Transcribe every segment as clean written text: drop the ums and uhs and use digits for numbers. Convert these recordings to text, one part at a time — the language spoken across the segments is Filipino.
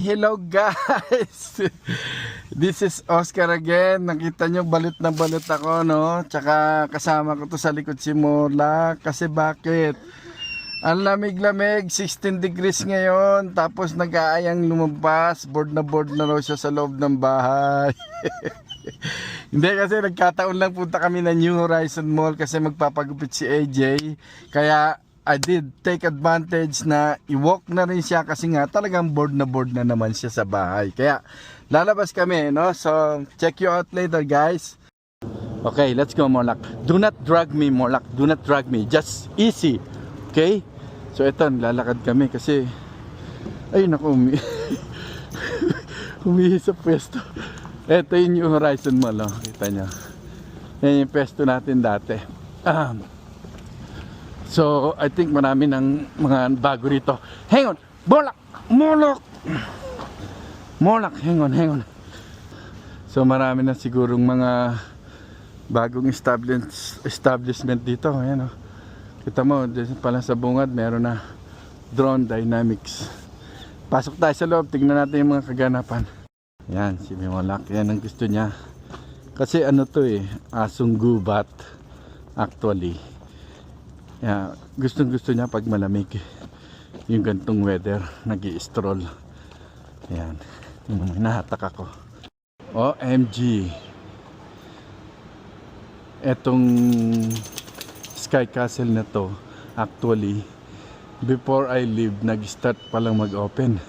Hello guys! This is Oscar again. Nakita nyo balot na balot ako, no? Tsaka kasama ko to sa likod si Mola. Kasi bakit? Ang lamig-lamig, 16 degrees ngayon. Tapos nag-aayang lumabas. Bored na raw siya sa loob ng bahay. Hindi, kasi nagkataon lang punta kami na New Horizon Mall kasi magpapagupit si AJ. Kaya I did take advantage na i-walk na rin siya kasi nga talagang bored na naman siya sa bahay. Kaya lalabas kami, no? So check you out later, guys. Okay, let's go, Molak. Do not drag me, Molak. Do not drag me. Just easy. Okay? So ito, lalakad kami kasi ay naku, humihi sa pwesto. Ito yung New Horizon Mall, oh. Kita nyo. Yan yung pwesto natin dati. So, I think marami ng mga bago rito. Hang on! Molak! Molak! Molak! Hang on. So, marami na sigurong mga bagong establishment dito. Ayan, oh. Kita mo, dito pala sa bungad, meron na drone dynamics. Pasok tayo sa loob, tignan natin yung mga kaganapan. Yan, si Molak. Yan ang gusto niya. Kasi ano to asong gubat. Actually. Yeah, gusto niya pag malamig yung gantong weather, nag-i-stroll. Ayan, nahatak ako. OMG, etong Sky Castle na to, actually before I leave, nag-start palang mag-open,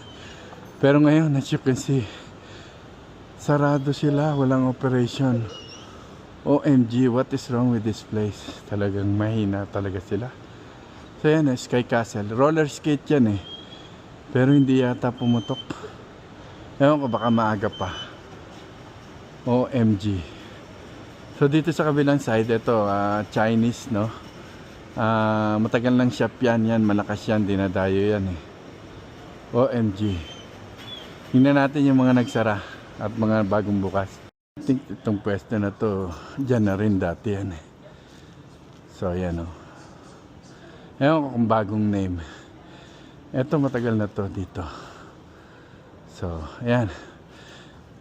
pero ngayon as you can see, sarado sila, walang operation. OMG, what is wrong with this place? Talagang mahina talaga sila. So yan, Sky Castle. Roller skate yan pero hindi yata pumutok. Ewan ko, baka maaga pa. OMG. So dito sa kabilang side, ito Chinese, no? Matagal lang shop yan, malakas yan, dinadayo yan OMG. Tingnan natin yung mga nagsara at mga bagong bukas. I think itong pwesto na to, dyan na rin dati yan So yan ewan ko kung bagong name. Ito matagal na to dito. So yan.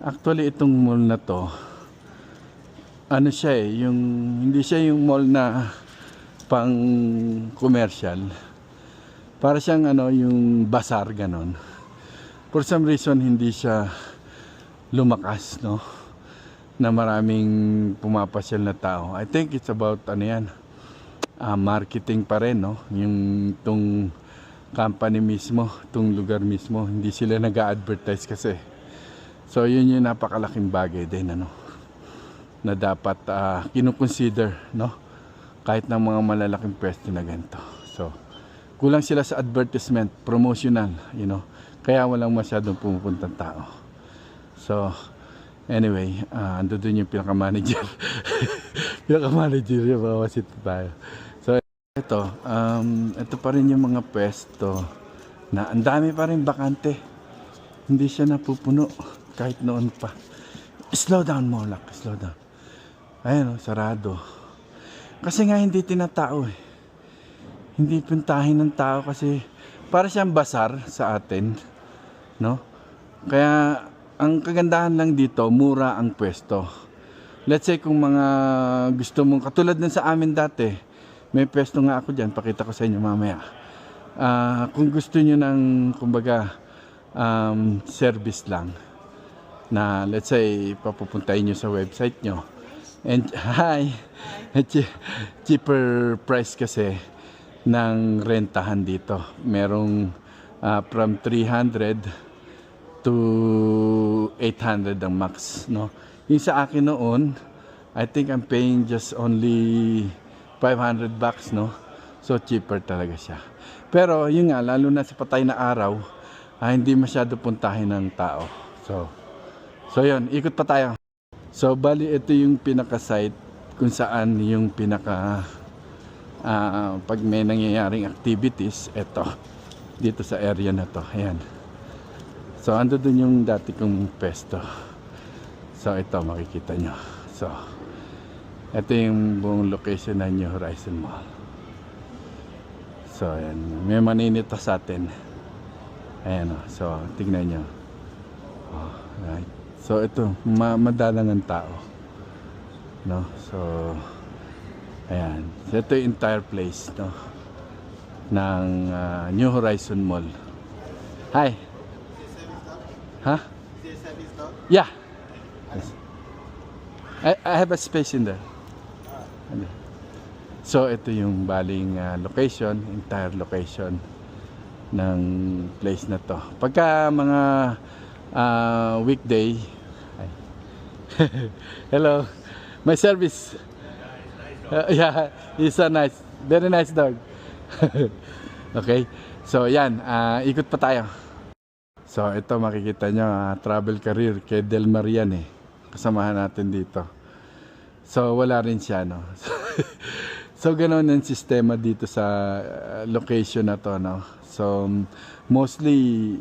Actually itong mall na to, ano siya yung, hindi siya yung mall na pang commercial. Para siyang yung bazaar ganon. For some reason hindi siya lumakas, no? Na maraming pumapasyal na tao. I think it's about marketing pa rin, no? Yung tong company mismo, tong lugar mismo, hindi sila nag-a-advertise kasi. So yun yung napakalaking bagay din na dapat kinukonsider, no? Kahit ng mga malalaking pwesto na ganito. So kulang sila sa advertisement, promotional, kaya walang masyadong pumupuntang tao. So anyway, ando dun yung pinaka-manager. Pinaka-manager yung mawasit tayo. So, ito pa rin yung mga pwesto na ang dami pa rin bakante. Hindi siya napupuno kahit noon pa. Slow down, Molak. Slow down. Ayan, sarado. Kasi nga hindi tinatao Hindi puntahin ng tao kasi para siyang bazaar sa atin, no? Kaya ang kagandahan lang dito, mura ang pwesto. Let's say kung mga gusto mong, katulad din sa amin dati, may pwesto nga ako dyan, pakita ko sa inyo mamaya. Kung gusto nyo ng, kumbaga, service lang, na let's say, papupuntahin nyo sa website nyo. And, cheaper price kasi ng rentahan dito. Merong from 300 to 800 ang max, no? Yung sa akin noon, I think I'm paying just only $500, no? So cheaper talaga siya. Pero yun nga, lalo na sa patay na araw, hindi masyado puntahin ng tao. So yun, ikot pa tayo. So bali ito yung pinaka-site kung saan yung pinaka pag may nangyayaring activities, ito dito sa area na to. Ayan. So, ando dun yung dati kong pesto. So, ito makikita nyo. So, ito yung buong location ng New Horizon Mall. So, ayan. May maninita sa atin. Ayan o. So, tignan nyo. Right. So ito, madalang ang tao. No? So ayan. So, ito yung entire place, no? Ng New Horizon Mall. Hi. Huh? Yeah. Yes. I have a space in there. So ito yung baling location, entire location ng place na to. Pagka mga weekday, hello, my service. Yeah, he's a nice, very nice dog. Okay, so yan, ikot pa tayo. So ito makikita nyo, travel career kay Del Marian kasamahan natin dito. So wala rin siya, no? So ganoon ang sistema dito sa location na to, no? So mostly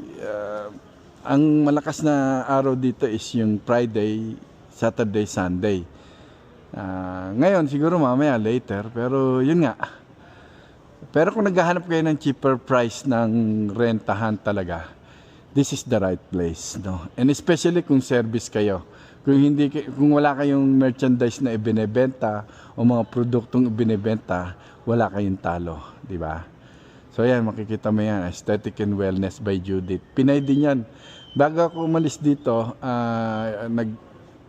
ang malakas na araw dito is yung Friday, Saturday, Sunday. Ngayon siguro mamaya later, pero yun nga. Pero kung naghahanap kayo ng cheaper price ng rentahan talaga, this is the right place, no? And especially kung service kayo. Kung wala kayong merchandise na ibinebenta o mga produktong ibinebenta, wala kayong talo, di ba? So ayan, makikita mo yan, Aesthetic and Wellness by Judith. Pinay din yan. Bago ako umalis dito,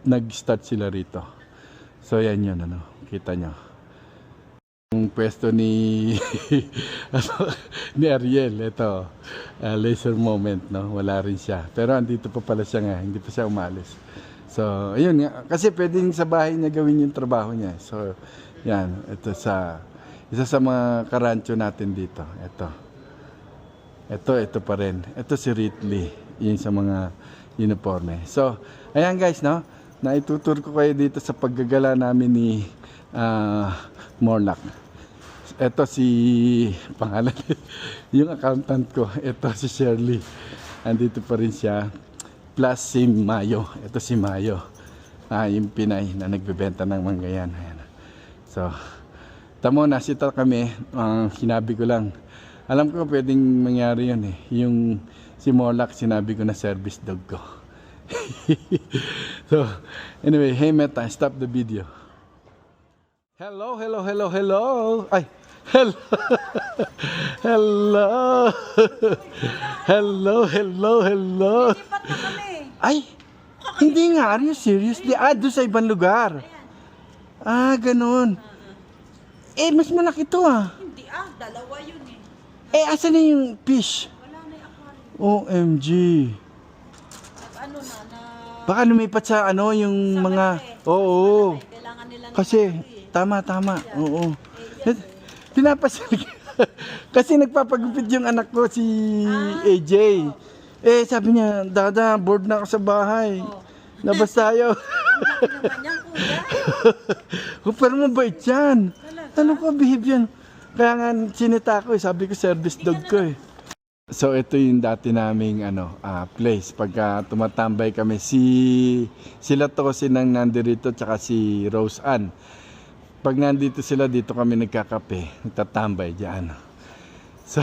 nag-start sila rito. So yan yun, ano, kita nyo. Yung pwesto ni ni Ariel, ito, laser moment, no? Wala rin siya. Pero andito pa pala siya nga, hindi pa siya umalis. So, ayun nga. Kasi pwedeng sa bahay niya gawin yung trabaho niya. So, yan. Ito isa sa mga karancho natin dito. Ito pa rin. Ito si Ridley. Yung sa mga uniforme. So, ayan guys, no? Naitutur ko kayo dito sa paggagala namin ni Morlock. Ito si pangalan. Yung accountant ko. Ito si Shirley. Andito pa rin siya. Plus si Mayo. Ito si Mayo. Yung Pinay na nagbebenta ng manggayan. Ayan. So, tamo nasita kami. Sinabi ko lang. Alam ko pwedeng mangyari yun Yung si Morlock, sinabi ko na service dog ko. So, anyway, hey Meta, stop the video. Hello. Ay, hello. Hello. Ay, hindi nga. Are you seriously? Doon sa ibang lugar. Ganun. Mas malaki to Hindi dalawa yun asan na yung fish? Wala na yung aquarium. OMG. Ano na. Baka lumipat sa yung Sa mga... malaki. Oo. Kailangan nila ng Kasi, malaki tama. Oo. Pinapasal. Kasi nagpapagupit yung anak ko, si AJ. Sabi niya, Dada, bored na ako sa bahay. Labas tayo. Ang laki naman yan, kuya. Pero mabait yan. Talaga? Ano ko, behave yan. Kaya nga sinita ko, sabi ko service dog ko So ito yung dati naming place. Pagka tumatambay kami, sila to kasi nang nandirito, tsaka si Rose Ann. Pag nandito sila, dito kami nagkakape, nagtatambay dyan. So,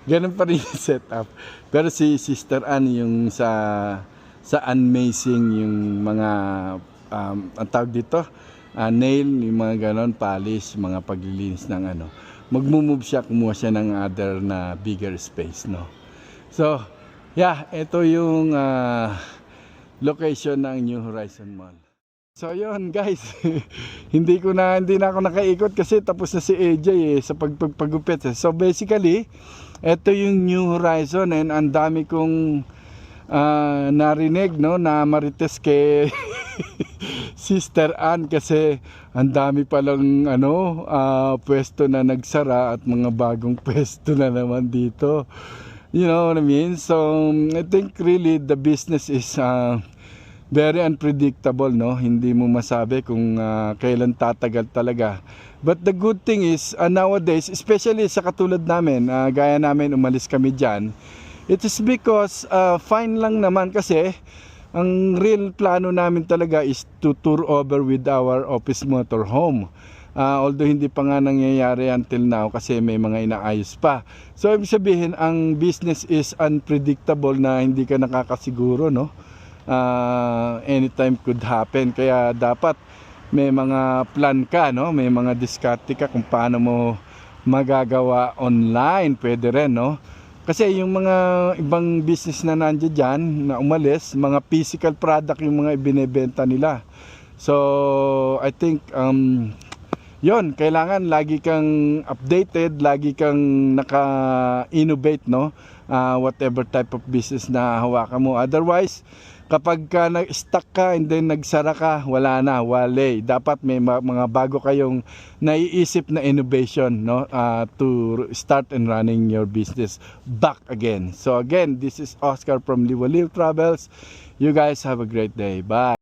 ganun pa rin yung setup. Pero si Sister Ann, yung sa Unmazing, yung mga, ang tawag dito, nail, yung mga ganon, polish, mga paglilinis ng magmumove siya, kumuha siya ng other na bigger space, no? So, yeah, ito yung location ng New Horizon Mall. So yun guys, hindi na ako nakaikot kasi tapos na si AJ sa pagpagupit. So basically, ito yung New Horizon and ang dami kong narinig, no, na marites kay Sister Ann kasi ang dami palang pwesto na nagsara at mga bagong pwesto na naman dito. You know what I mean? So I think really the business is very unpredictable, no? Hindi mo masabi kung kailan tatagal talaga. But the good thing is, nowadays, especially sa katulad namin, gaya namin umalis kami dyan, it is because fine lang naman kasi ang real plano namin talaga is to tour over with our office motorhome. Although hindi pa nga nangyayari until now kasi may mga inaayos pa. So ibig sabihin, ang business is unpredictable na hindi ka nakakasiguro, no? anytime could happen. Kaya dapat may mga plan ka, no? May mga diskarte ka kung paano mo magagawa online. Pwede rin, no? Kasi yung mga ibang business na nandiyan dyan, na umalis, mga physical product yung mga ibinebenta nila. So, I think, yon, kailangan lagi kang updated, lagi kang naka-innovate, no? Whatever type of business na hawakan mo. Otherwise, kapag ka nag-stuck ka and then nagsara ka, wala na, wale. Dapat may mga bago kayong naiisip na innovation, no? To start and running your business back again. So again, this is Oscar from Liwaliw Travels. You guys have a great day. Bye.